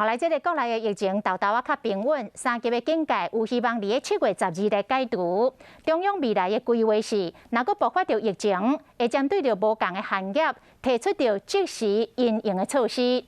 后来，这个国内的疫情豆豆啊较平稳，3级的警戒有希望伫个7月12日解除。中央未来的规划是，若阁爆发着疫情，会针对着无同的行业，提出着即时因应的措施。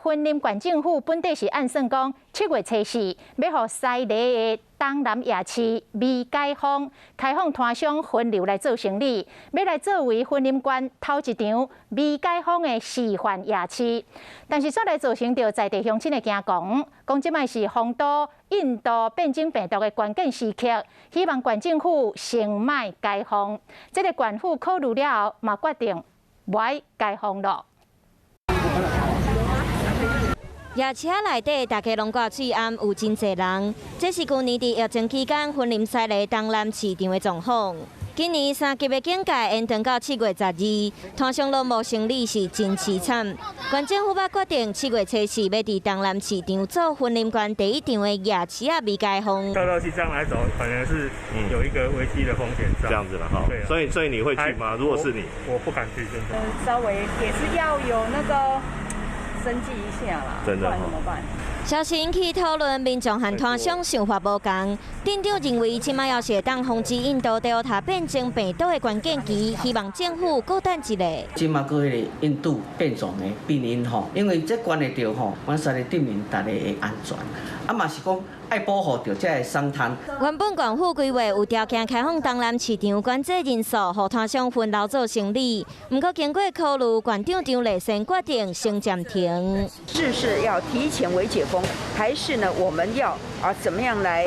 云林县政府本地是按算讲，7月初4要互西里的东南夜市未解封，开放摊商分流来做生意，要来作为云林县头一场未解封的示范夜市。但是煞来造成着在地乡亲的惊惶，讲即摆是风都印度变种病毒的关键时刻，希望县政府先卖解封。这个县府考虑了后，嘛决定不爱解封了。夜市内底，大家拢挂嘴暗，有真侪人。这是去年伫疫情期间，云林西里东南市场的状况。今年3级的警戒延长到7月12日，摊商落幕生意是真凄惨。县政府要决定7月初4要伫东南市场做云林县第一场的夜市啊未解封。照起这样来走，可能是有一个危机的风险在。这样子了哈。对、啊。所以你会去吗？如果是你，我不敢去现在。稍微也是要有那个。生计一下啦，真的怎么办？消息引起讨论，民众和摊商想法无同。店长认为，即摆要是当防治印度Delta变种病毒的关键期，希望政府搁等一下。即摆搁迄个印度变种的病因吼，因为这关系到吼，阮西里镇民大家的安全，嘛是讲。爱保护着这个商摊。原本县府规划有条件开放东南市场管制人数，予摊商分流做生意。不过经过考虑，县长张立善决定先暂停。是要提前为解封，还是呢？我们要怎么样来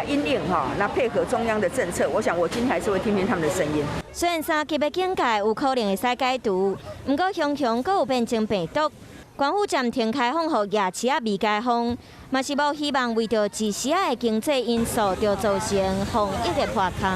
因应那配合中央的政策？我想我今天还是会听听他们的声音。虽然3级的警戒有可能会使解除，不过雄雄阁有变种病毒。县府暂停开放后，夜市啊未解封，嘛是无希望为着一时的经济因素，就造成防疫的破空。